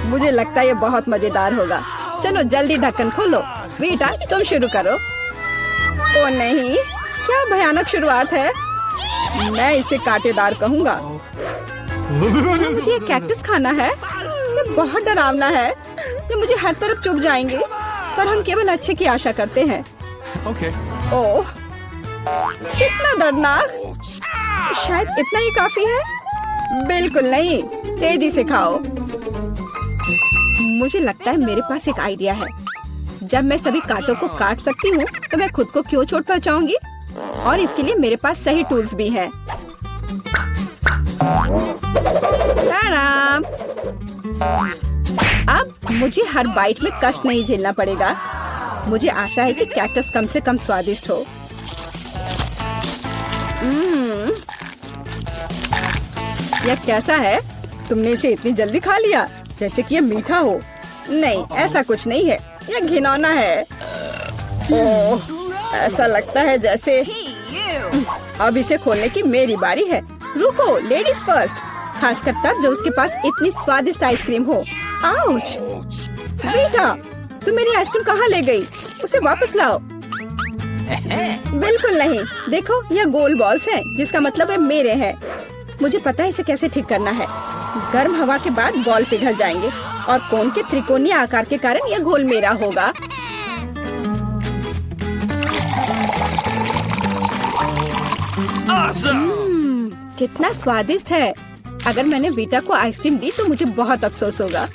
मुझे लगता है ये बहुत मजेदार होगा। चलो जल्दी ढक्कन खोलो। बेटा तुम शुरू करो। ओ नहीं, क्या भयानक शुरुआत है। मैं इसे कांटेदार कहूँगा। मुझे ये कैक्टस खाना है। ये बहुत डरावना है। ये मुझे हर तरफ चुभ जाएंगे। पर हम केवल अच्छे की आशा करते हैं। ओह, कितना दर्दनाक। शायद इतना ही काफी है। बिल्कुल नहीं, तेजी से खाओ। मुझे लगता है मेरे पास एक आइडिया है। जब मैं सभी कांटों को काट सकती हूँ तो मैं खुद को क्यों चोट पहुँचाऊंगी। और इसके लिए मेरे पास सही टूल्स भी हैं। ताराम! अब मुझे हर बाइट में कष्ट नहीं झेलना पड़ेगा। मुझे आशा है कि कैक्टस कम से कम स्वादिष्ट हो। यह कैसा है? तुमने इसे इतनी जल्दी खा लिया जैसे कि यह मीठा हो। नहीं, ऐसा कुछ नहीं है। यह घिनौना है। ओह, ऐसा लगता है जैसे अब इसे खोलने की मेरी बारी है। रुको, लेडीज फर्स्ट। खासकर तब जब उसके पास इतनी स्वादिष्ट आइसक्रीम हो। आउच! बेटा, तुम मेरी आइसक्रीम कहाँ ले गई? उसे वापस लाओ। बिल्कुल नहीं। देखो, यह गोल बॉल्स हैं, जिसका मतलब है मेरे हैं। मुझे पता है इसे कैसे ठीक करना है। गर्म हवा के बाद बॉल पिघल जाएंगे और कोन के त्रिकोणीय आकार के कारण यह घोल मेरा होगा। कितना स्वादिष्ट है। अगर मैंने बीटा को आइसक्रीम दी तो मुझे बहुत अफसोस होगा।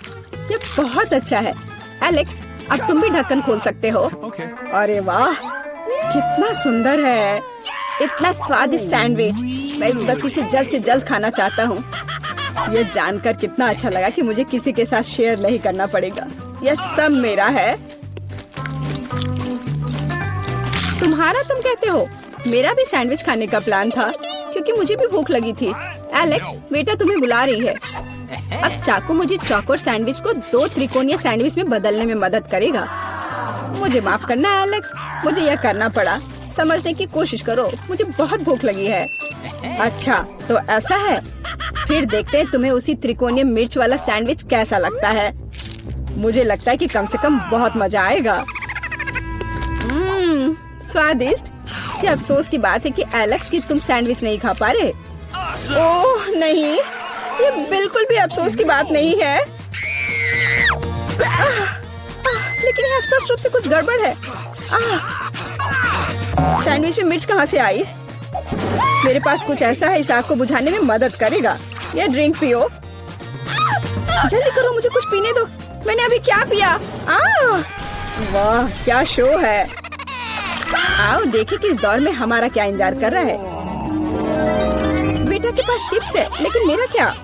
ये बहुत अच्छा है। एलेक्स, अब तुम भी ढक्कन खोल सकते हो। अरे वाह, कितना सुंदर है। इतना स्वादिष्ट सैंडविच। मैं बस इसे जल्द से जल्द खाना चाहता हूँ। ये जानकर कितना अच्छा लगा कि मुझे किसी के साथ शेयर नहीं करना पड़ेगा। यह सब मेरा है। तुम्हारा तुम कहते हो? मेरा भी सैंडविच खाने का प्लान था क्योंकि मुझे भी भूख लगी थी। एलेक्स, बेटा तुम्हें बुला रही है। अब चाकू मुझे चौकोर सैंडविच को 2 त्रिकोणीय सैंडविच में बदलने में मदद करेगा। मुझे माफ करना एलेक्स, मुझे यह करना पड़ा। समझने की कोशिश करो, मुझे बहुत भूख लगी है। अच्छा, तो ऐसा है। फिर देखते हैं तुम्हें उसी त्रिकोणीय मिर्च वाला सैंडविच कैसा लगता है। मुझे लगता है कि कम से कम बहुत मजा आएगा। स्वादिष्ट। ये अफसोस की बात है कि एलेक्स कि तुम सैंडविच नहीं खा पा रहे। ओह नहीं, ये बिल्कुल भी अफसोस की बात नहीं है। लेकिन यहाँ स्पष्ट रूप से कुछ गड़बड़ है। सैंडविच में मिर्च कहाँ से आई? मेरे पास कुछ ऐसा है इस आग को बुझाने में मदद करेगा। ये ड्रिंक पियो। जल्दी करो, मुझे कुछ पीने दो। मैंने अभी क्या पिया? वाह, क्या शो है। आओ देखें कि इस दौर में हमारा क्या इंतजार कर रहा है। बेटा के पास चिप्स है, लेकिन मेरा क्या?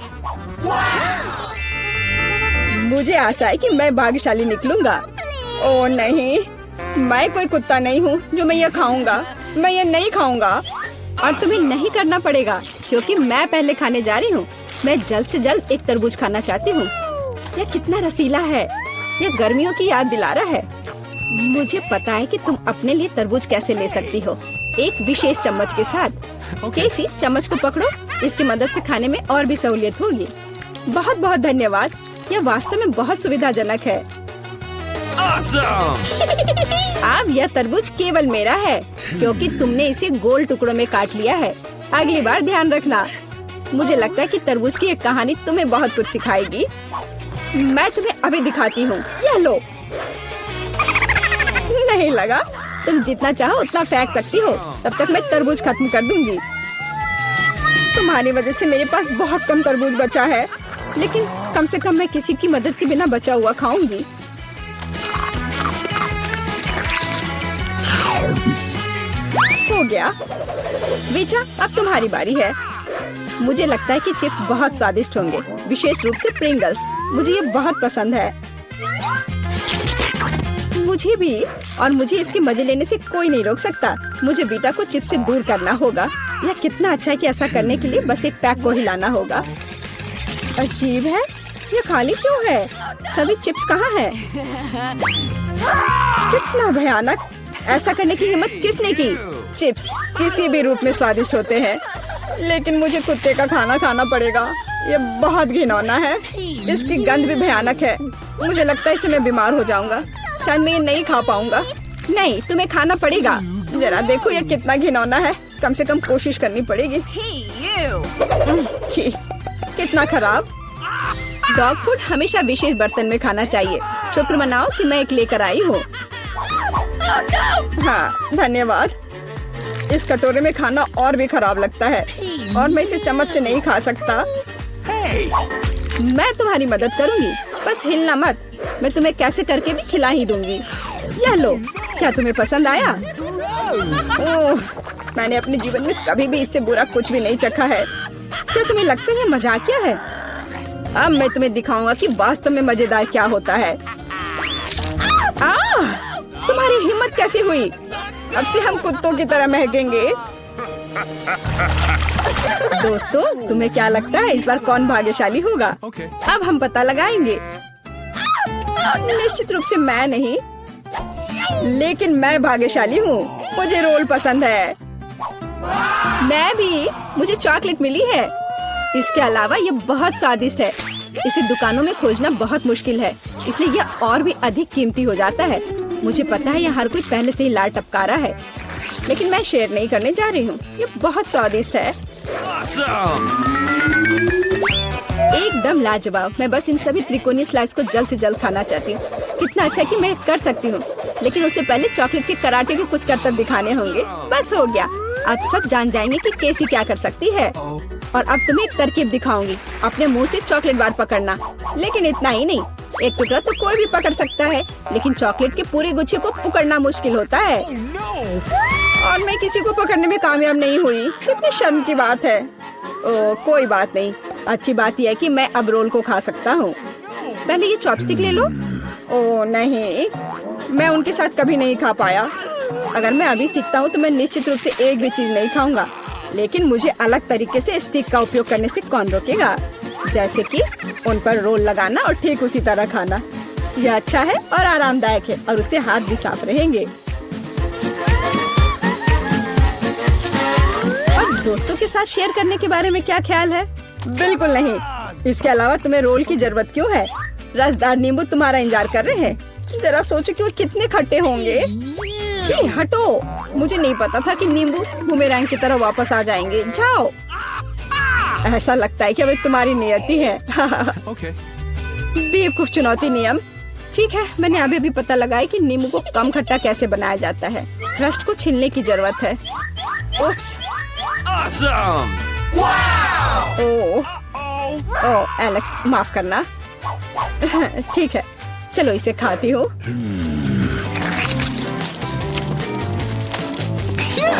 मुझे आशा है कि मैं भाग्यशाली निकलूंगा। ओह नहीं, मैं कोई कुत्ता नहीं हूँ जो मैं ये खाऊंगा। मैं ये नहीं खाऊंगा। और तुम्हें नहीं करना पड़ेगा क्योंकि मैं पहले खाने जा रही हूँ। मैं जल्द से जल्द एक तरबूज खाना चाहती हूँ। यह कितना रसीला है। यह गर्मियों की याद दिला रहा है। मुझे पता है कि तुम अपने लिए तरबूज कैसे ले सकती हो, एक विशेष चम्मच के साथ। केसी, चम्मच को पकड़ो। इसकी मदद से खाने में और भी सहूलियत होगी। बहुत बहुत धन्यवाद। यह वास्तव में बहुत सुविधाजनक है। अब यह तरबूज केवल मेरा है क्योंकि तुमने इसे गोल टुकड़ों में काट लिया है। अगली बार ध्यान रखना। मुझे लगता है कि तरबूज की एक कहानी तुम्हें बहुत कुछ सिखाएगी। मैं तुम्हें अभी दिखाती हूँ। यह लो। नहीं लगा? तुम जितना चाहो उतना फेंक सकती हो। तब तक मैं तरबूज खत्म कर दूंगी। तुम्हारी वजह से मेरे पास बहुत कम तरबूज बचा है, लेकिन कम से कम मैं किसी की मदद के बिना बचा हुआ खाऊंगी। हो गया। बेटा, अब तुम्हारी बारी है। मुझे लगता है कि चिप्स बहुत स्वादिष्ट होंगे, विशेष रूप से प्रिंगल्स। मुझे ये बहुत पसंद है। मुझे भी। और मुझे इसके मजे लेने से कोई नहीं रोक सकता। मुझे बेटा को चिप्स से दूर करना होगा। यह कितना अच्छा है कि ऐसा करने के लिए बस एक पैक को हिलाना होगा। अजीब है, ये खाली क्यों है? सभी चिप्स कहाँ हैं? कितना भयानक। ऐसा करने की हिम्मत किसने की? चिप्स किसी भी रूप में स्वादिष्ट होते हैं, लेकिन मुझे कुत्ते का खाना खाना पड़ेगा। ये बहुत घिनौना है। इसकी गंद भी भयानक है। मुझे लगता है इससे मैं बीमार हो जाऊंगा। शायद मैं ये नहीं खा पाऊंगा। नहीं, तुम्हें खाना पड़ेगा। जरा देखो ये कितना घिनौना है। कम से कम कोशिश करनी पड़ेगी। छी, कितना खराब। डॉग फूड हमेशा विशेष बर्तन में खाना चाहिए। शुक्र मनाओ कि मैं एक लेकर आई हूँ। हाँ, धन्यवाद। इस कटोरे में खाना और भी खराब लगता है और मैं इसे चम्मच से नहीं खा सकता। मैं तुम्हारी मदद करूंगी, बस हिलना मत। मैं तुम्हें कैसे करके भी खिला ही दूंगी। यह लो, क्या तुम्हें पसंद आया? ओह, मैंने अपने जीवन में कभी भी इससे बुरा कुछ भी नहीं चखा है। क्या तुम्हें लगता है मजाकिया है? अब मैं तुम्हें दिखाऊंगा कि वास्तव में मजेदार क्या होता है। तुम्हारी हिम्मत कैसी हुई? अब से हम कुत्तों की तरह महकेंगे। दोस्तों, तुम्हें क्या लगता है इस बार कौन भाग्यशाली होगा? अब हम पता लगाएंगे। निश्चित रूप से मैं नहीं, लेकिन मैं भाग्यशाली हूँ। मुझे रोल पसंद है। मैं भी। मुझे चॉकलेट मिली है। इसके अलावा ये बहुत स्वादिष्ट है। इसे दुकानों में खोजना बहुत मुश्किल है, इसलिए यह और भी अधिक कीमती हो जाता है। मुझे पता है यह हर कोई पहले से ही लार टपका रहा है, लेकिन मैं शेयर नहीं करने जा रही हूँ। ये बहुत स्वादिष्ट है। एकदम लाजवाब। मैं बस इन सभी त्रिकोणीय स्लाइस को जल्द से जल्द खाना चाहती हूँ। कितना अच्छा है कि मैं कर सकती हूँ, लेकिन उससे पहले चॉकलेट के कराटे को कुछ करतब दिखाने होंगे। बस हो गया। अब सब जान जाएंगे कि कैसी क्या कर सकती है। और अब तुम्हें एक तरकीब दिखाऊंगी। अपने मुंह से चॉकलेट बार पकड़ना, लेकिन इतना ही नहीं। एक टुकड़ा तो कोई भी पकड़ सकता है, लेकिन चॉकलेट के पूरे गुच्छे को पकड़ना मुश्किल होता है। और मैं किसी को पकड़ने में कामयाब नहीं हुई। कितनी शर्म की बात है। ओह, कोई बात नहीं। अच्छी बात यह है कि मैं अब रोल को खा सकता हूँ। पहले ये चॉपस्टिक ले लो। ओह नहीं, मैं उनके साथ कभी नहीं खा पाया। अगर मैं अभी सीखता हूँ तो मैं निश्चित रूप से एक भी चीज नहीं खाऊंगा, लेकिन मुझे अलग तरीके से स्टिक का उपयोग करने से कौन रोकेगा? जैसे कि उन पर रोल लगाना और ठीक उसी तरह खाना। यह अच्छा है और आरामदायक है, और उससे हाथ भी साफ रहेंगे। और दोस्तों के साथ शेयर करने के बारे में क्या ख्याल है? बिल्कुल नहीं। इसके अलावा तुम्हें रोल की जरूरत क्यों है? रसदार नींबू तुम्हारा इंतजार कर रहे हैं। जरा सोचो कि वो कितने खट्टे होंगे। छी, हटो। मुझे नहीं पता था कि नींबू बूमेरैंग की तरह वापस आ जाएंगे। जाओ। ऐसा लगता है कि अब तुम्हारी नियति है। बेवकूफ चुनौती नियम। ठीक है, मैंने अभी भी पता लगाया कि नींबू को कम खट्टा कैसे बनाया जाता है। रस्ट को छीलने की जरूरत है। उप्स। ओह, एलेक्स, माफ करना। ठीक है, चलो इसे खाती हूँ।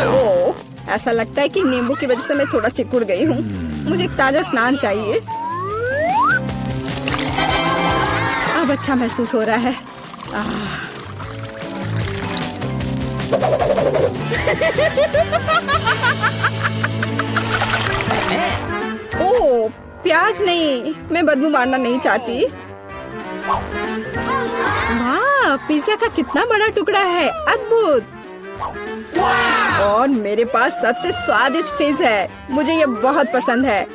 ओह, ऐसा लगता है कि नींबू की वजह से मैं थोड़ा सिकुड़ गई हूँ। मुझे एक ताजा स्नान चाहिए। अब अच्छा महसूस हो रहा है। ओह, प्याज नहीं। मैं बदबू मारना नहीं चाहती। वाह, पिज्जा का कितना बड़ा टुकड़ा है। अद्भुत। और मेरे पास सबसे स्वादिष्ट फिज है। मुझे ये बहुत पसंद है।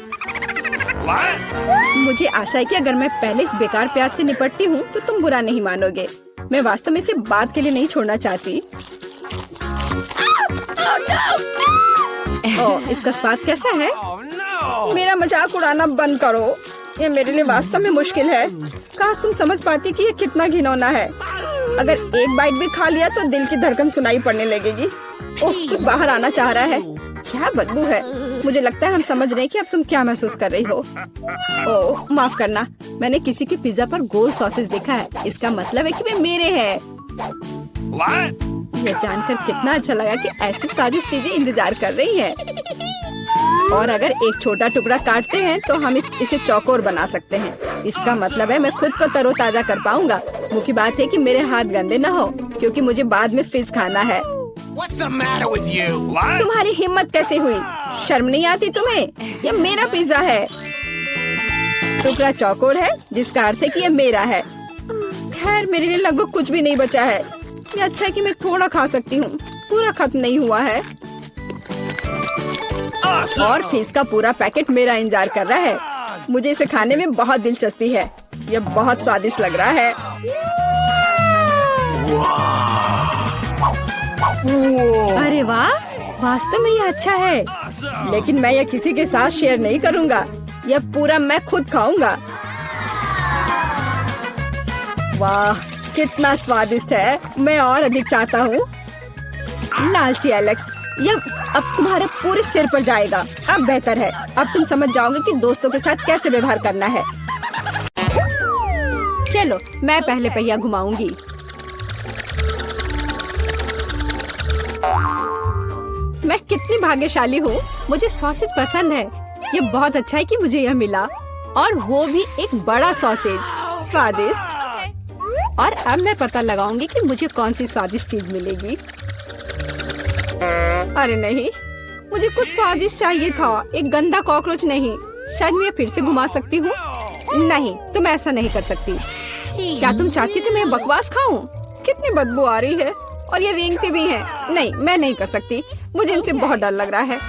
मुझे आशा है कि अगर मैं पहले इस बेकार प्याज से निपटती हूँ तो तुम बुरा नहीं मानोगे। मैं वास्तव में इसे बात के लिए नहीं छोड़ना चाहती। ओह, इसका स्वाद कैसा है? मेरा मजाक उड़ाना बंद करो। ये मेरे लिए वास्तव में मुश्किल है। काश तुम समझ पाती कि ये कितना घिनौना है। अगर एक बाइट भी खा लिया तो दिल की धड़कन सुनाई पड़ने लगेगी। ओह, कुछ बाहर आना चाह रहा है। क्या बदबू है। मुझे लगता है हम समझ रहे हैं कि अब तुम क्या महसूस कर रही हो। ओह, माफ करना। मैंने किसी के पिज्जा पर गोल सॉसेज देखा है। इसका मतलब है कि वे मेरे हैं। यह जानकर कितना अच्छा लगा कि ऐसी स्वादिष्ट चीजें इंतजार कर रही हैं। और अगर एक छोटा टुकड़ा काटते हैं तो हम इसे चौकोर बना सकते हैं। इसका मतलब है मैं खुद को तरोताजा कर पाऊंगा। मुख्य बात है कि मेरे हाथ गंदे न हो, क्योंकि मुझे बाद में फिज खाना है। तुम्हारी हिम्मत कैसे हुई? शर्म नहीं आती तुम्हें? यह मेरा पिज्जा है। टुकड़ा चौकोर है, जिसका अर्थ है कि यह मेरा है। खैर, मेरे लिए लगभग कुछ भी नहीं बचा है। ये अच्छा है कि मैं थोड़ा खा सकती हूँ। पूरा खत्म नहीं हुआ है। और फिश का पूरा पैकेट मेरा इंतजार कर रहा है। मुझे इसे खाने में बहुत दिलचस्पी है। यह बहुत स्वादिष्ट लग रहा है। अरे वाह, वास्तव में यह अच्छा है, लेकिन मैं यह किसी के साथ शेयर नहीं करूँगा। यह पूरा मैं खुद खाऊंगा। वाह, कितना स्वादिष्ट है। मैं और अधिक चाहता हूँ। लालची एलेक्स, यह अब तुम्हारे पूरे सिर पर जाएगा। अब बेहतर है, अब तुम समझ जाओगे कि दोस्तों के साथ कैसे व्यवहार करना है। चलो, मैं पहले पहिया घुमाऊंगी। मैं कितनी भाग्यशाली हूँ, मुझे सॉसेज पसंद है। ये बहुत अच्छा है कि मुझे यह मिला, और वो भी एक बड़ा सॉसेज। स्वादिष्ट। और अब मैं पता लगाऊंगी कि मुझे कौन सी स्वादिष्ट चीज मिलेगी। अरे नहीं, मुझे कुछ स्वादिष्ट चाहिए था, एक गंदा कॉकरोच नहीं। शायद मैं फिर से घुमा सकती हूँ। नहीं, तुम ऐसा नहीं कर सकती। क्या तुम चाहती हो कि मैं बकवास खाऊं? कितनी बदबू आ रही है, और ये रेंगते भी हैं। नहीं, मैं नहीं कर सकती। मुझे इनसे बहुत डर लग रहा है।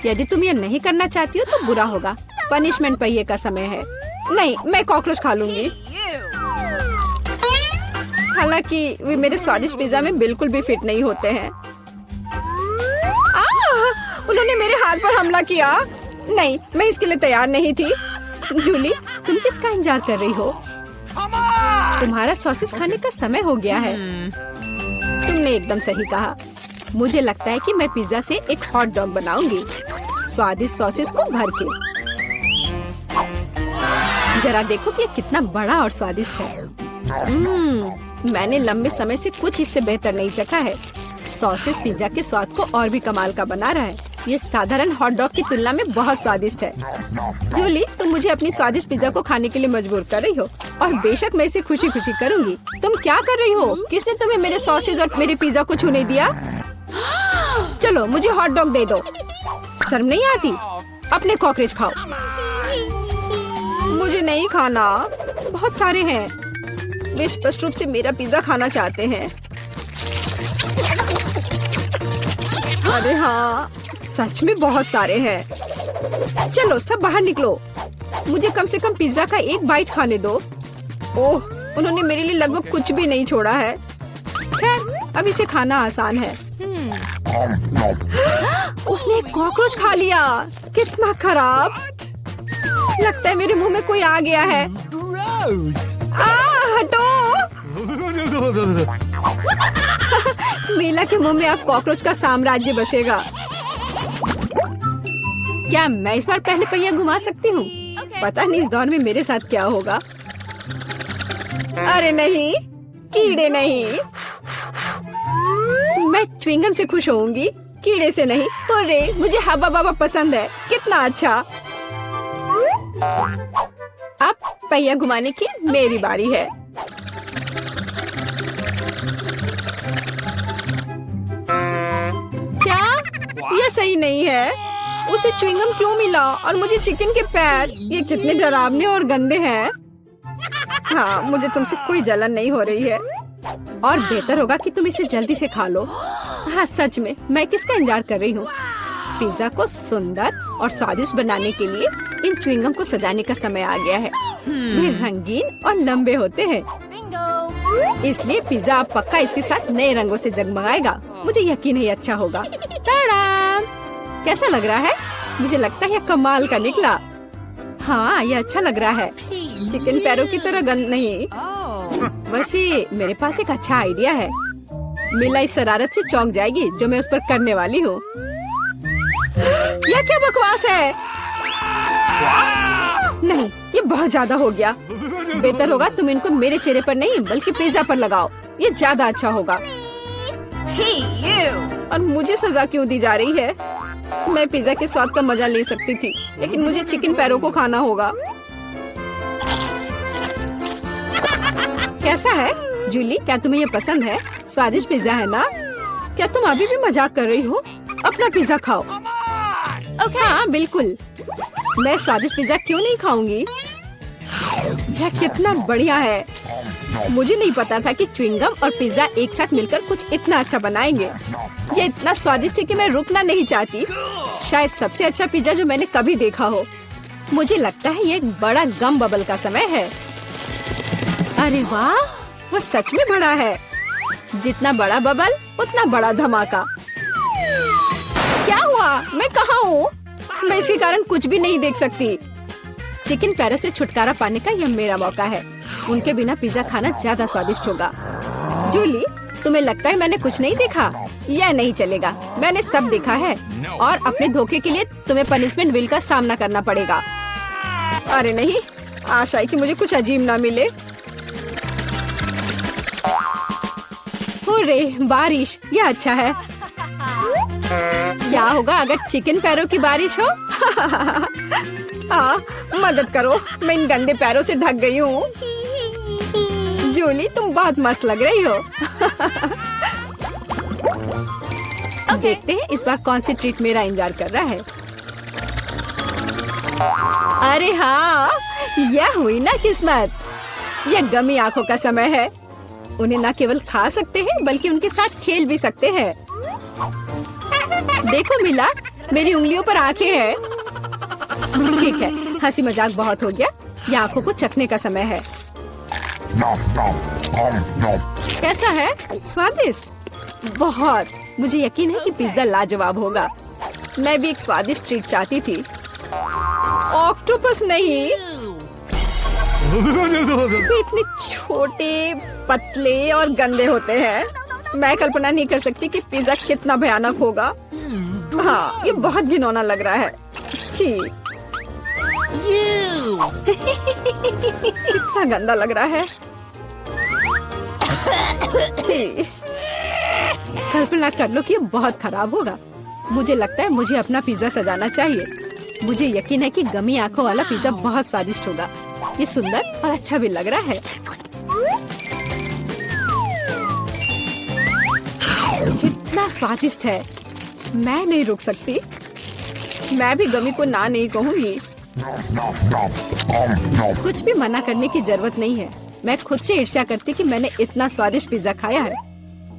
यदि तुम ये नहीं करना चाहती हो तो बुरा होगा। पनिशमेंट पहिए का समय है। नहीं, मैं कॉकरोच खा लूंगी। हालांकि वे मेरे स्वादिष्ट पिज्जा में बिल्कुल भी फिट नहीं होते हैं। उन्होंने मेरे हाथ पर हमला किया। नहीं, मैं इसके लिए तैयार नहीं थी। जूली, तुम किसका इंतजार कर रही हो? तुम्हारा सॉसेस खाने का समय हो गया है। तुमने एकदम सही कहा। मुझे लगता है कि मैं पिज्जा से एक हॉट डॉग बनाऊंगी, स्वादिष्ट सॉसेस को भर के। जरा देखो कि ये कितना बड़ा और स्वादिष्ट है। मैंने लंबे समय से कुछ इससे बेहतर नहीं चखा है। सॉसेस पिज्जा के स्वाद को और भी कमाल का बना रहा है। ये साधारण हॉट डॉग की तुलना में बहुत स्वादिष्ट है। जूली, तुम मुझे अपनी स्वादिष्ट पिज्जा को खाने के लिए मजबूर कर रही हो, और बेशक मैं इसे खुशी खुशी करूंगी। तुम क्या कर रही हो? किसने तुम्हें मेरे सॉसेज और मेरे पिज्जा को छूने दिया? चलो, मुझे हॉट डॉग दे दो। शर्म नहीं आती? अपने कॉकरोच खाओ। मुझे नहीं खाना, बहुत सारे हैं। वे स्पष्ट रूप से मेरा पिज्जा खाना चाहते हैं। अरे हाँ, सच में बहुत सारे हैं। चलो, सब बाहर निकलो। मुझे कम से कम पिज्जा का एक बाइट खाने दो। ओह, उन्होंने मेरे लिए लगभग कुछ भी नहीं छोड़ा है। खैर, अब इसे खाना आसान है। उसने एक कॉकरोच खा लिया। कितना खराब। लगता है मेरे मुंह में कोई आ गया है। हटो। मीला के मुंह में अब कॉकरोच का साम्राज्य बसेगा। क्या मैं इस बार पहले पहिया घुमा सकती हूँ? पता नहीं इस दौर में मेरे साथ क्या होगा। अरे नहीं, कीड़े नहीं। मैं च्युइंगम से खुश होऊंगी, कीड़े से नहीं। अरे, मुझे हब्बा बाबा पसंद है। कितना अच्छा। अब पहिया घुमाने की मेरी बारी है। क्या यह सही नहीं है? उसे च्युइंगम क्यों मिला और मुझे चिकन के पैर? ये कितने डरावने और गंदे हैं। हाँ, मुझे तुमसे कोई जलन नहीं हो रही है, और बेहतर होगा कि तुम इसे जल्दी से खा लो। हाँ, सच में मैं किसका इंतजार कर रही हूँ? पिज्जा को सुंदर और स्वादिष्ट बनाने के लिए इन च्युइंगम को सजाने का समय आ गया है। वे रंगीन और लंबे होते हैं, इसलिए पिज्जा अब पक्का इसके साथ नए रंगों से जगमगाएगा। मुझे यकीन है अच्छा होगा। टाडाम! कैसा लग रहा है? मुझे लगता है यह कमाल का निकला। हाँ, यह अच्छा लग रहा है। चिकन पैरों की तरह गंद नहीं। वैसे मेरे पास एक अच्छा आइडिया है। मीला इस शरारत से चौंक जाएगी जो मैं उस पर करने वाली हूँ। यह क्या बकवास है? नहीं, ये बहुत ज्यादा हो गया। बेहतर होगा तुम इनको मेरे चेहरे पर नहीं बल्कि पिज्जा पर लगाओ। ये ज्यादा अच्छा होगा। और मुझे सजा क्यों दी जा रही है? मैं पिज्जा के स्वाद का मजा ले सकती थी, लेकिन मुझे चिकन पैरों को खाना होगा। कैसा है जूली? क्या तुम्हें ये पसंद है? स्वादिष्ट पिज्जा है ना? क्या तुम अभी भी मजाक कर रही हो? अपना पिज्जा खाओ। हाँ, बिल्कुल। मैं स्वादिष्ट पिज्जा क्यों नहीं खाऊंगी? यह कितना बढ़िया है। मुझे नहीं पता था कि च्युइंगम और पिज्जा एक साथ मिलकर कुछ इतना अच्छा बनाएंगे। ये इतना स्वादिष्ट है कि मैं रुकना नहीं चाहती। शायद सबसे अच्छा पिज्जा जो मैंने कभी देखा हो। मुझे लगता है ये एक बड़ा गम बबल का समय है। अरे वाह, वो सच में बड़ा है। जितना बड़ा बबल उतना बड़ा धमाका। क्या हुआ? मैं कहाँ हूँ? मैं इसके कारण कुछ भी नहीं देख सकती। चिकन पैरों से छुटकारा पाने का यह मेरा मौका है। उनके बिना पिज्जा खाना ज्यादा स्वादिष्ट होगा। जूली, तुम्हें लगता है मैंने कुछ नहीं देखा? यह नहीं चलेगा, मैंने सब देखा है और अपने धोखे के लिए तुम्हें पनिशमेंट बिल का सामना करना पड़ेगा। अरे नहीं, आशा है कि मुझे कुछ अजीब ना मिले। हुर्रे, बारिश, यह अच्छा है। क्या होगा अगर चिकन पैरों की बारिश हो? मदद करो, मैं इन गंदे पैरों से ढक गई हूँ। जूली, तुम बहुत मस्त लग रही हो। देखते हैं इस बार कौन सी ट्रीट मेरा इंतजार कर रहा है। अरे हाँ, यह हुई ना किस्मत। यह गमी आंखों का समय है। उन्हें न केवल खा सकते हैं बल्कि उनके साथ खेल भी सकते हैं। देखो मिला, मेरी उंगलियों पर आंखें हैं। ठीक है, हंसी मजाक बहुत हो गया। ये आंखों को चखने का समय है। कैसा है? स्वादिष्ट? बहुत। मुझे यकीन है कि पिज्जा लाजवाब होगा। मैं भी एक स्वादिष्ट ट्रीट चाहती थी। ऑक्टोपस नहीं। वे इतने छोटे, पतले और गंदे होते हैं। मैं कल्पना नहीं कर सकती कि पिज्जा कितना भयानक होगा। हाँ, ये बहुत घिनौना लग रहा है। छी। कितना गंदा लग रहा है। छी। कल्पना कर लो कि ये बहुत खराब होगा। मुझे लगता है मुझे अपना पिज्जा सजाना चाहिए। मुझे यकीन है कि गमी आंखों वाला पिज्जा बहुत स्वादिष्ट होगा। ये सुंदर और अच्छा भी लग रहा है। कितना स्वादिष्ट है। मैं नहीं रुक सकती। मैं भी गमी को ना नहीं कहूँगी। कुछ भी मना करने की जरूरत नहीं है। मैं खुद से ईर्ष्या करती कि मैंने इतना स्वादिष्ट पिज्जा खाया है।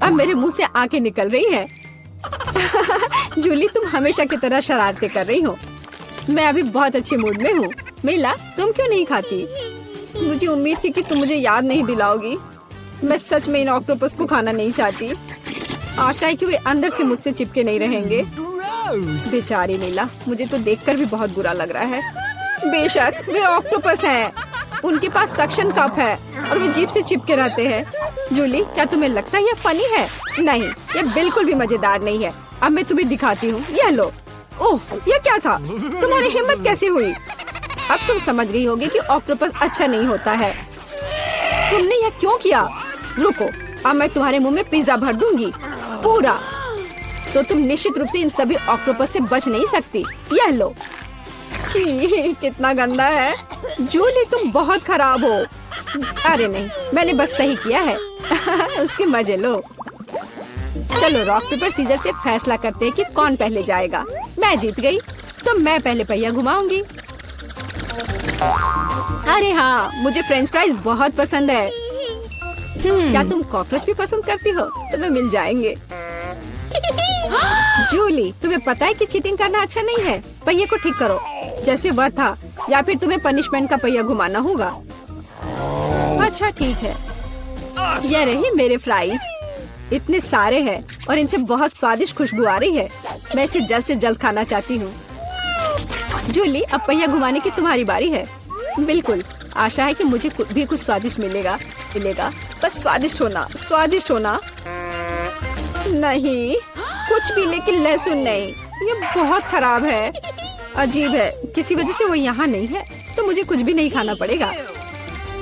अब मेरे मुंह से आंखें निकल रही हैं। जूली, तुम हमेशा की तरह शरारतें कर रही हो। मैं अभी बहुत अच्छे मूड में हूँ। मिला, तुम क्यों नहीं खाती? मुझे उम्मीद थी कि तुम मुझे याद नहीं दिलाओगी। मैं सच में इन ऑक्टोपस को खाना नहीं चाहती। आशा है कि वे अंदर से मुझसे चिपके नहीं रहेंगे। बेचारी नीला, मुझे तो देखकर भी बहुत बुरा लग रहा है। बेशक वे ऑक्टोपस हैं। उनके पास सक्शन कप है और वे जीभ से चिपके रहते हैं। जूली, क्या तुम्हें लगता है यह फनी है? नहीं, यह बिल्कुल भी मजेदार नहीं है। अब मैं तुम्हें दिखाती हूँ। यह लो। ओह, यह क्या था? तुम्हारी हिम्मत कैसे हुई? अब तुम समझ गई होगी कि ऑक्टोपस अच्छा नहीं होता है। तुमने यह क्यों किया? रुको, अब मैं तुम्हारे मुंह में पिज्जा भर दूंगी, पूरा। तो तुम निश्चित रूप से इन सभी ऑक्टोपस से बच नहीं सकती। यह लो। छी, कितना गंदा है। जूली, तुम बहुत खराब हो। अरे नहीं, मैंने बस सही किया है। उसके मजे लो। चलो रॉक पेपर सीजर से फैसला करते हैं कि कौन पहले जाएगा। मैं जीत गई तो मैं पहले पहिया घुमाऊंगी। अरे हाँ, मुझे फ्रेंच फ्राइज बहुत पसंद है। क्या तुम कॉकरोच भी पसंद करती हो? तुम्हें मिल जाएंगे। जूली, तुम्हें पता है कि चीटिंग करना अच्छा नहीं है। पहिए को ठीक करो जैसे वह था, या फिर तुम्हें पनिशमेंट का पहिया घुमाना होगा। अच्छा ठीक है। ये रहे मेरे फ्राइज। इतने सारे हैं और इनसे बहुत स्वादिष्ट खुशबू आ रही है। मैं इसे जल्द से जल्द खाना चाहती हूँ। जूली, अब पहिया घुमाने की तुम्हारी बारी है। बिल्कुल, आशा है कि मुझे भी कुछ स्वादिष्ट मिलेगा। बस स्वादिष्ट होना, स्वादिष्ट होना। नहीं, कुछ भी, लेकिन लहसुन नहीं। ये बहुत खराब है। अजीब है, किसी वजह से वो यहाँ नहीं है तो मुझे कुछ भी नहीं खाना पड़ेगा।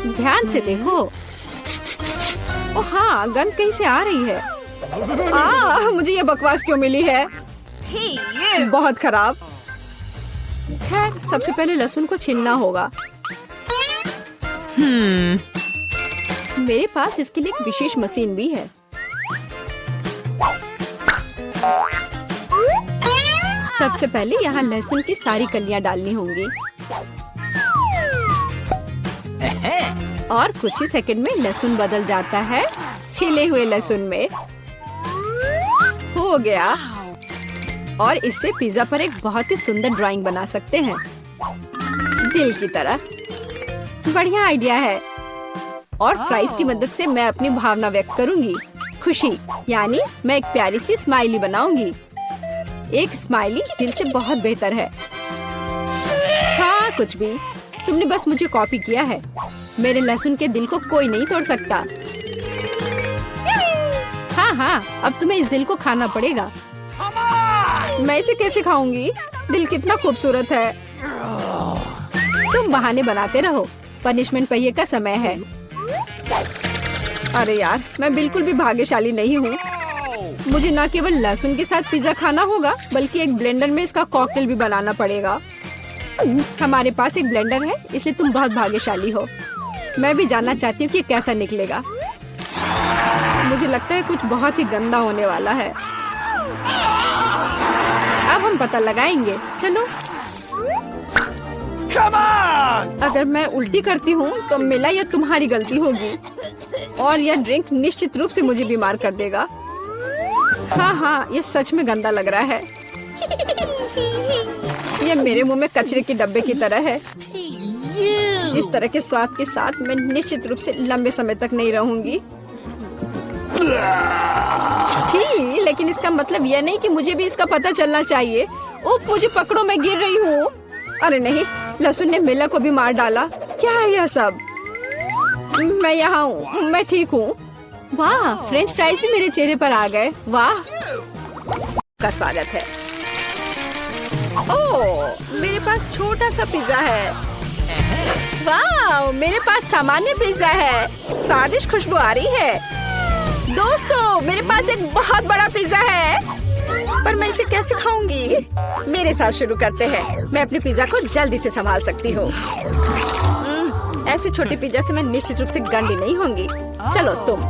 ध्यान से देखो। ओ हाँ, गंध कहीं से आ रही है। मुझे ये बकवास क्यों मिली है? बहुत खराब। खैर, सबसे पहले लहसुन को छीलना होगा। मेरे पास इसके लिए एक विशेष मशीन भी है। सबसे पहले यहाँ लहसुन की सारी कलियां डालनी होंगी और कुछ ही सेकंड में लहसुन बदल जाता है छिले हुए लहसुन में। हो गया। और इससे पिज्जा पर एक बहुत ही सुंदर ड्राइंग बना सकते हैं। दिल की तरह। बढ़िया आइडिया है। और फ्राइज की मदद से मैं अपनी भावना व्यक्त करूंगी। खुशी, यानी मैं एक प्यारी सी स्माइली बनाऊंगी। एक स्माइली दिल से बहुत बेहतर है। हाँ, कुछ भी, तुमने बस मुझे कॉपी किया है। मेरे लहसुन के दिल को कोई नहीं तोड़ सकता। हाँ, अब तुम्हें इस दिल को खाना पड़ेगा। मैं इसे कैसे खाऊंगी? दिल कितना खूबसूरत है। तुम बहाने बनाते रहो। पनिशमेंट पहिए का समय है। अरे यार, मैं बिल्कुल भी भाग्यशाली नहीं हूँ। मुझे न केवल लहसुन के साथ पिज्जा खाना होगा, बल्कि एक ब्लेंडर में इसका कॉकटेल भी बनाना पड़ेगा। हमारे पास एक ब्लेंडर है, इसलिए तुम बहुत भाग्यशाली हो। मैं भी जानना चाहती हूँ कि कैसा निकलेगा। मुझे लगता है कुछ बहुत ही गंदा होने वाला है। अब हम पता लगाएंगे। चलो। अगर मैं उल्टी करती हूँ तो मेरा या तुम्हारी गलती होगी, और यह ड्रिंक निश्चित रूप से मुझे बीमार कर देगा। हाँ, ये सच में गंदा लग रहा है। यह मेरे मुंह में कचरे के डब्बे की तरह है। इस तरह के स्वाद के साथ मैं निश्चित रूप से लंबे समय तक नहीं रहूंगी। छी, लेकिन इसका मतलब यह नहीं कि मुझे भी इसका पता चलना चाहिए। ओह, मुझे पकड़ो, मैं गिर रही हूँ। अरे नहीं, लहसुन ने मिला को भी मार डाला। क्या है यह सब? मैं यहाँ हूँ, मैं ठीक हूँ। वाह, फ्रेंच फ्राइज भी मेरे चेहरे पर आ गए। वाह, का स्वागत है। ओह, मेरे पास छोटा सा पिज्जा है। वाह, मेरे पास सामान्य पिज्जा है। स्वादिष्ट खुशबू आ रही है। दोस्तों, मेरे पास एक बहुत बड़ा पिज्जा है, पर मैं इसे कैसे खाऊंगी? मेरे साथ शुरू करते हैं। मैं अपने पिज्जा को जल्दी से संभाल सकती हूँ। ऐसे छोटे पिज्जा से मैं निश्चित रूप से गंदी नहीं होंगी। चलो तुम।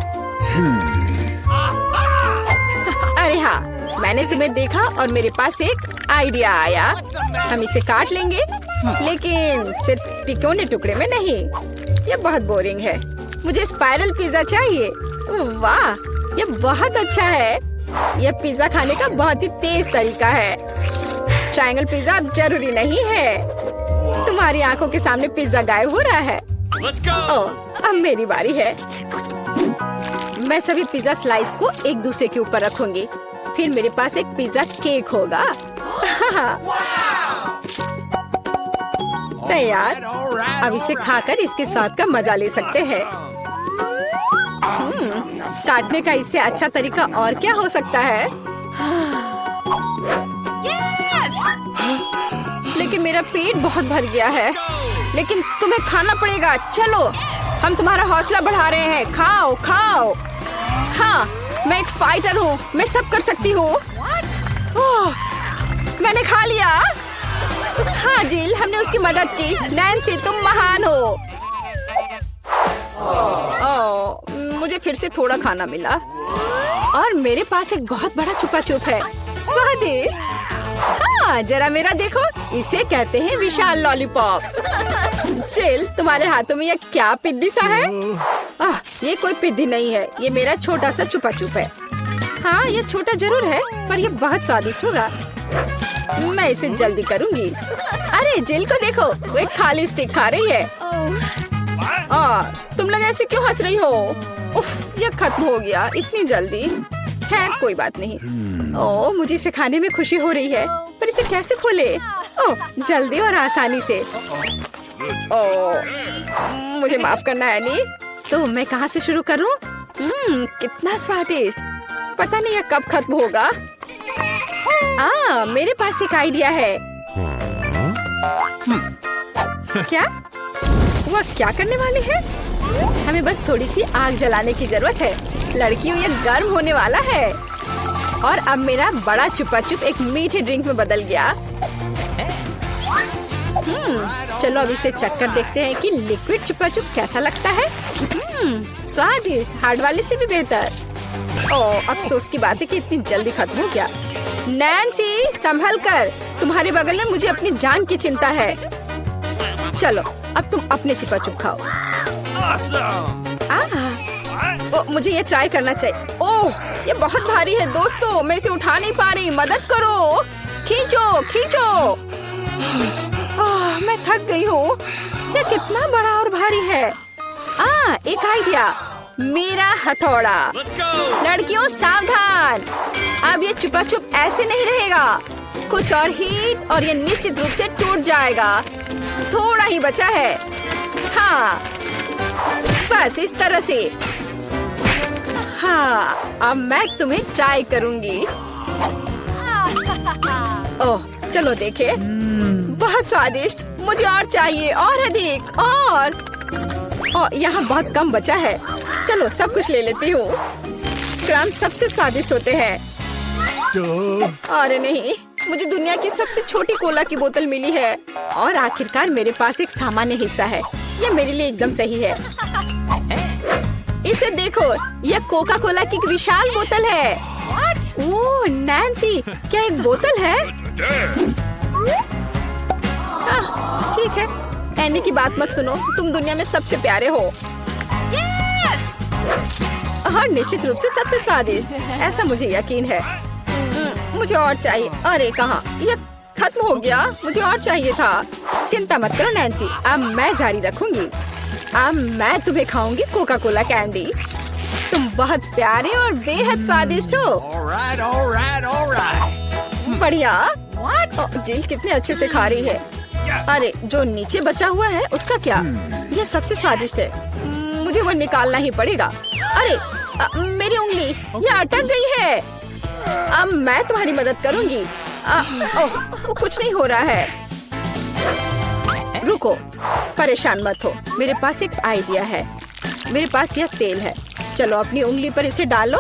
अरे हाँ, मैंने तुम्हें देखा और मेरे पास एक आइडिया आया। हम इसे काट लेंगे, लेकिन सिर्फ तिकोने टुकड़े में नहीं। यह बहुत बोरिंग है। मुझे स्पाइरल पिज्जा चाहिए। वाह, यह बहुत अच्छा है। यह पिज्जा खाने का बहुत ही तेज तरीका है। ट्रायंगल पिज्जा अब जरूरी नहीं है। तुम्हारी आंखों के सामने पिज्जा गायब हो रहा है। ओह, अब मेरी बारी है। मैं सभी पिज्जा स्लाइस को एक दूसरे के ऊपर रखूंगी। फिर मेरे पास एक पिज्जा केक होगा। तैयार। अब इसे खाकर इसके स्वाद का मजा ले सकते हैं। काटने का इससे अच्छा तरीका और क्या हो सकता है? लेकिन मेरा पेट बहुत भर गया है। लेकिन तुम्हें खाना पड़ेगा। चलो, हम तुम्हारा हौसला बढ़ा रहे हैं। खाओ खाओ। हाँ, मैं एक फाइटर हूँ। मैं सब कर सकती हूँ। मैंने खा लिया। हाँ जिल, हमने उसकी मदद की। नैन्सी, तुम महान हो। मुझे फिर से थोड़ा खाना मिला और मेरे पास एक बहुत बड़ा छुपा छुप है। स्वादिष्ट। हाँ, जरा मेरा देखो। इसे कहते हैं विशाल लॉलीपॉप। जिल, तुम्हारे हाथों में ये क्या पिद्दी सा है? ये कोई पिद्दी नहीं है। ये मेरा छोटा सा छुपा छुप है। हाँ, ये छोटा जरूर है, पर ये बहुत स्वादिष्ट होगा। मैं इसे जल्दी करूंगी। अरे जिल को देखो, वो एक खाली स्टिक खा रही है। तुम लोग ऐसे क्यों हंस रही हो? उफ, ये खत्म हो गया इतनी जल्दी। खैर कोई बात नहीं। मुझे इसे खाने में खुशी हो रही है, पर इसे कैसे खोले? जल्दी और आसानी से। मुझे माफ करना एनी। तो मैं कहाँ से शुरू करूँ? कितना स्वादिष्ट। पता नहीं ये कब खत्म होगा। मेरे पास एक आइडिया है। क्या? वह क्या करने वाली है? हमें बस थोड़ी सी आग जलाने की जरूरत है। लड़कियों, ये गर्म होने वाला है। और अब मेरा बड़ा चुपा चुप एक मीठे ड्रिंक में बदल गया। चलो अब इसे चक्कर देखते हैं कि लिक्विड चुपा चुप कैसा लगता है। स्वादिष्ट, हार्ड वाले से भी बेहतर। अफसोस की बात है कि इतनी जल्दी खत्म हो गया। नैन्सी, संभल कर। तुम्हारे बगल में मुझे अपनी जान की चिंता है। चलो अब तुम अपने छिपा चुप खाओ। मुझे ये ट्राई करना चाहिए। ओह, ये बहुत भारी है दोस्तों, मैं इसे उठा नहीं पा रही। मदद करो, खींचो खींचो। मैं थक गई हूँ। ये कितना बड़ा और भारी है। एक आइडिया, मेरा हथौड़ा। लड़कियों सावधान, अब ये चुपा चुप ऐसे नहीं रहेगा। कुछ और हीट और ये निश्चित रूप से टूट जाएगा। थोड़ा ही बचा है। हाँ, बस इस तरह से। हाँ, अब मैं तुम्हें ट्राई करूंगी। ओह, चलो देखे। बहुत स्वादिष्ट। मुझे और चाहिए, और अधिक, और यहाँ बहुत कम बचा है। चलो सब कुछ ले लेती हूँ। क्रम सबसे स्वादिष्ट होते हैं। अरे नहीं, मुझे दुनिया की सबसे छोटी कोला की बोतल मिली है। और आखिरकार मेरे पास एक सामान्य हिस्सा है। यह मेरे लिए एकदम सही है। इसे देखो, यह कोका कोला की एक विशाल बोतल है। ओह नैन्सी, क्या एक बोतल है? ठीक है, एनी की बात मत सुनो। तुम दुनिया में सबसे प्यारे हो। और निश्चित रूप से सबसे स्वादिष्ट, ऐसा मुझे यकीन है। मुझे और चाहिए। अरे कहाँ, यह खत्म हो गया। मुझे और चाहिए था। चिंता मत करो नैन्सी, अब मैं जारी रखूंगी। अब मैं तुम्हें खाऊंगी कोका कोला कैंडी। तुम बहुत प्यारे और बेहद स्वादिष्ट हो। बढ़िया। जिल कितने अच्छे से खा रही है। अरे जो नीचे बचा हुआ है उसका क्या? यह सबसे स्वादिष्ट है। मुझे वो निकालना ही पड़ेगा। अरे मेरी उंगली ये अटक गई है। अब मैं तुम्हारी मदद करूंगी। ओह, कुछ नहीं हो रहा है। रुको, परेशान मत हो। मेरे पास एक आइडिया है। मेरे पास यह तेल है। चलो अपनी उंगली पर इसे डालो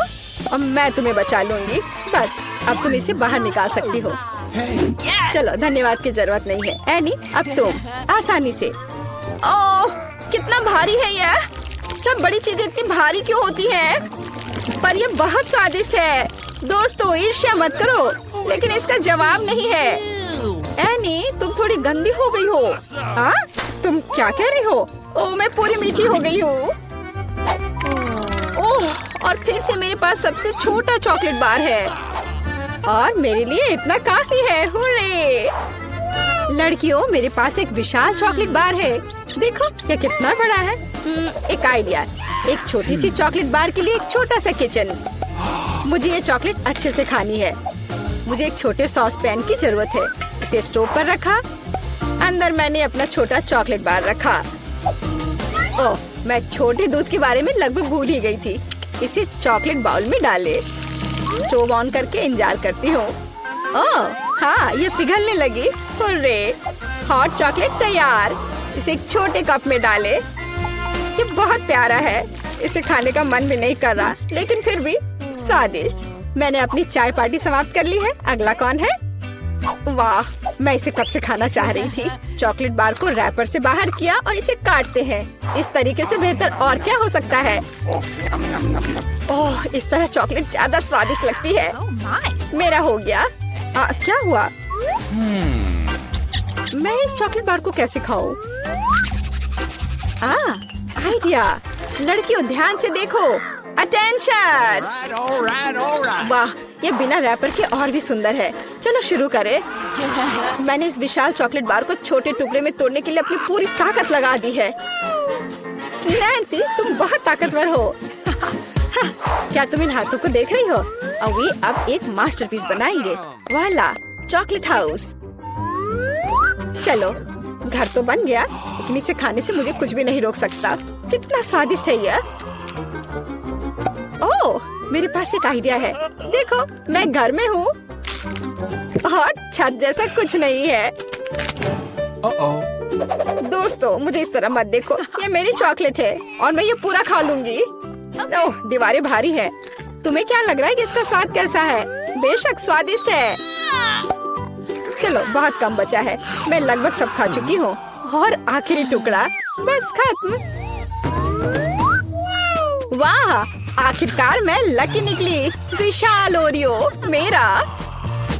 और मैं तुम्हें बचा लूंगी। बस अब तुम इसे बाहर निकाल सकती हो। चलो, धन्यवाद की जरूरत नहीं है। एनी, अब तुम आसानी से। ओह, कितना भारी है यह। सब बड़ी चीजें इतनी भारी क्यों होती हैं? पर यह बहुत स्वादिष्ट है। दोस्तों, ईर्ष्या मत करो, लेकिन इसका जवाब नहीं है। एनी, तुम थोड़ी गंदी हो गई हो। तुम क्या कह रही हो? ओह, मैं पूरी मीठी हो गई हूँ। ओह, और फिर से मेरे पास सबसे छोटा चॉकलेट बार है और मेरे लिए इतना काफी है। हुर्रे! लड़कियों, मेरे पास एक विशाल चॉकलेट बार है। देखो ये कितना बड़ा है। एक आइडिया, एक छोटी सी चॉकलेट बार के लिए एक छोटा सा किचन। मुझे ये चॉकलेट अच्छे से खानी है। मुझे एक छोटे सॉस पैन की जरूरत है। इसे स्टोव पर रखा। अंदर मैंने अपना छोटा चॉकलेट बार रखा। ओह, मैं छोटे दूध के बारे में लगभग भूल ही गई थी। इसे चॉकलेट बाउल में डाले। स्टोव ऑन करके इंतजार करती हूँ। ओह हाँ, ये पिघलने लगी। हुर्रे! हॉट चॉकलेट तैयार। इसे एक छोटे कप में डाले। ये बहुत प्यारा है। इसे खाने का मन भी नहीं कर रहा, लेकिन फिर भी स्वादिष्ट। मैंने अपनी चाय पार्टी समाप्त कर ली है। अगला कौन है? वाह, मैं इसे कब से खाना चाह रही थी। चॉकलेट बार को रैपर से बाहर किया और इसे काटते हैं। इस तरीके से बेहतर और क्या हो सकता है? ओह, इस तरह चॉकलेट ज्यादा स्वादिष्ट लगती है। मेरा हो गया। क्या हुआ? मैं इस चॉकलेट बार को कैसे खाऊं? आइडिया। लड़कियों ध्यान से देखो। अटेंशन! वाह, ये बिना रैपर के और भी सुंदर है। चलो शुरू करें। मैंने इस विशाल चॉकलेट बार को छोटे टुकड़े में तोड़ने के लिए अपनी पूरी ताकत लगा दी है। नैन्सी, तुम बहुत ताकतवर हो। क्या तुम इन हाथों को देख रही हो? और वे अब एक मास्टरपीस बनाएंगे। वाला, चॉकलेट हाउस। चलो, घर तो बन गया, लेकिन इसे खाने से मुझे कुछ भी नहीं रोक सकता। कितना स्वादिष्ट है यह। ओह, मेरे पास एक आइडिया है। देखो, मैं घर में हूँ और छत जैसा कुछ नहीं है। दोस्तों, मुझे इस तरह मत देखो। ये मेरी चॉकलेट है और मैं ये पूरा खा लूंगी। ओह, दीवारें भारी है। तुम्हें क्या लग रहा है कि इसका स्वाद कैसा है? बेशक स्वादिष्ट है। चलो, बहुत कम बचा है। मैं लगभग सब खा चुकी हूँ और आखिरी टुकड़ा बस खत्म। वाह, आखिरकार मैं लकी निकली। विशाल ओरियो मेरा।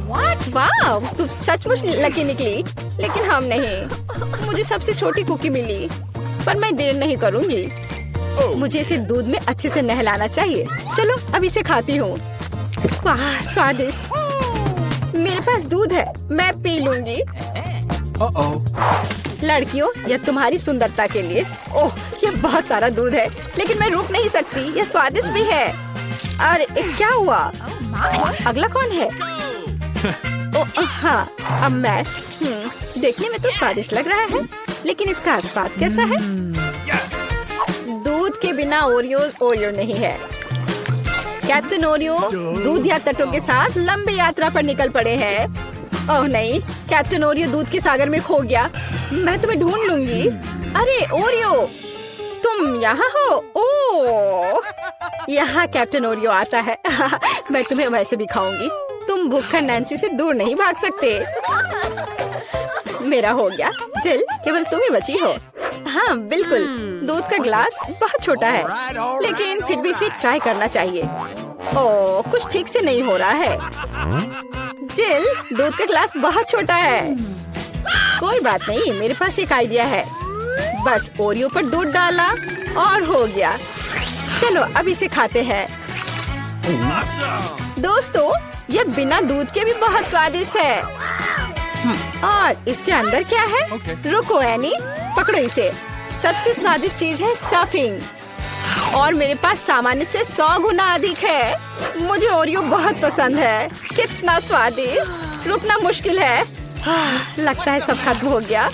वाह, तुम सचमुच लकी निकली। लेकिन हम नहीं। मुझे सबसे छोटी कुकी मिली, पर मैं देर नहीं करूँगी। मुझे इसे दूध में अच्छे से नहलाना चाहिए। चलो, अब इसे खाती हूँ। वाह, स्वादिष्ट। मेरे पास दूध है, मैं पी लूंगी। लड़कियों, यह तुम्हारी सुंदरता के लिए। ओह, ये बहुत सारा दूध है, लेकिन मैं रुक नहीं सकती। यह स्वादिष्ट भी है। अरे क्या हुआ? अगला कौन है? ओह हाँ, अब मैं। देखने में तो स्वादिष्ट लग रहा है, लेकिन इसका स्वाद कैसा है? दूध के बिना ओरियो नहीं है। कैप्टन ओरियो दूध या तटों के साथ लंबी यात्रा पर निकल पड़े हैं। ओह नहीं, कैप्टन ओरियो दूध के सागर में खो गया। मैं तुम्हें ढूंढ लूंगी। अरे ओरियो, तुम यहाँ हो? ओह, यहाँ कैप्टन ओरियो आता है। मैं तुम्हें वैसे भी खाऊंगी। तुम भूखा नैन्सी से दूर नहीं भाग सकते। मेरा हो गया। चल, केवल तुम ही बची हो। हाँ बिल्कुल, दूध का ग्लास बहुत छोटा है, लेकिन फिर भी इसे ट्राई करना चाहिए। ओह, कुछ ठीक से नहीं हो रहा है। जिल, दूध का ग्लास बहुत छोटा है। कोई बात नहीं, मेरे पास एक आइडिया है। बस ओरियो पर दूध डाला और हो गया। चलो अब इसे खाते हैं। दोस्तों, यह बिना दूध के भी बहुत स्वादिष्ट है। और इसके अंदर क्या है? रुको एनी, पकड़ो इसे। सबसे स्वादिष्ट चीज है स्टफिंग, और मेरे पास सामान्य से 100 गुना अधिक है। मुझे ओरियो बहुत पसंद है। कितना स्वादिष्ट! रुकना मुश्किल है। लगता है सब खत्म हो गया।